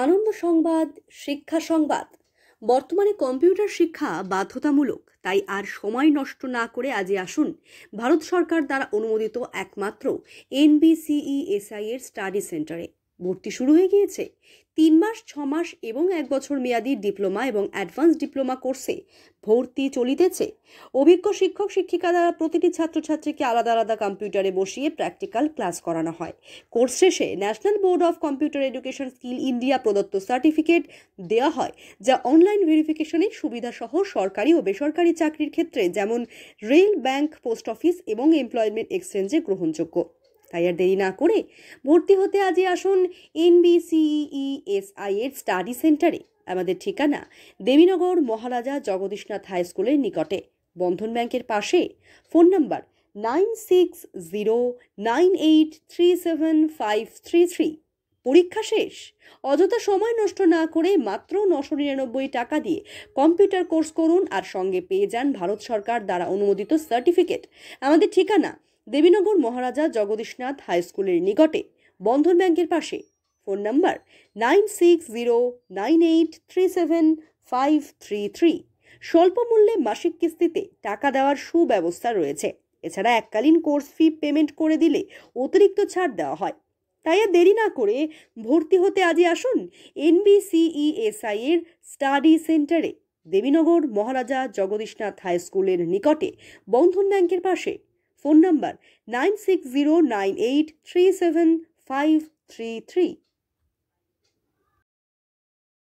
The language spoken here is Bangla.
আনন্দ সংবাদ, শিক্ষা সংবাদ। বর্তমানে কম্পিউটার শিক্ষা বাধ্যতামূলক, তাই আর সময় নষ্ট না করে আজই আসুন ভারত সরকার দ্বারা অনুমোদিত একমাত্র NBCESI এর স্টাডি সেন্টারে। ভর্তি শুরু হয়ে গিয়েছে। 3 মাস, 6 মাস এবং 1 বছর মেয়াদী ডিপ্লোমা এবং অ্যাডভান্স ডিপ্লোমা কোর্সে ভর্তি চলিতেছে। অভিজ্ঞ শিক্ষক শিক্ষিকা দ্বারা প্রতিটি ছাত্রছাত্রীকে আলাদা আলাদা কম্পিউটারে বসিয়ে প্র্যাকটিক্যাল ক্লাস করানো হয়। কোর্স শেষে national board of computer education skill India প্রদত্ত সার্টিফিকেট দেওয়া হয়, যা অনলাইন ভেরিফিকেশনের সুবিধা সহ সরকারি ও বেসরকারি চাকরির ক্ষেত্রে যেমন রেল, ব্যাংক, পোস্ট অফিস এবং এমপ্লয়মেন্ট এক্সচেঞ্জে গ্রহণযোগ্য। তাই আর দেরি না করে ভর্তি হতে আজই আসুন NBCESI এর স্টাডি সেন্টারে। আমাদের ঠিকানা দেবীনগর মহারাজা জগদীশনাথ হাই স্কুলের নিকটে, বন্ধন ব্যাংকের পাশে। Phone number 9609837533। পরীক্ষা শেষ। অযথা সময় নষ্ট না করে মাত্র 999 টাকা দিয়ে কম্পিউটার কোর্স করুন আর সঙ্গে পেয়ে যান ভারত সরকার দ্বারা অনুমোদিত সার্টিফিকেট। আমাদের ঠিকানা দেবীনগর মহারাজা জগদীশনাথ হাই স্কুলের নিকটে, বন্ধন ব্যাংকের পাশে। Phone number 9609837533। স্বল্প মূল্যে মাসিক কিস্তিতে টাকা দেওয়ার সুব্যবস্থা রয়েছে। এছাড়া এককালীন কোর্স ফি পেমেন্ট করে দিলে অতিরিক্ত ছাড় দেওয়া হয়। তাই আর দেরি না করে ভর্তি হতে আজই আসুন NBCESI এর স্টাডি সেন্টারে, দেবীনগর মহারাজা জগদীশনাথ হাই স্কুলের নিকটে, বন্ধন ব্যাংকের পাশে। Phone number 9609837533।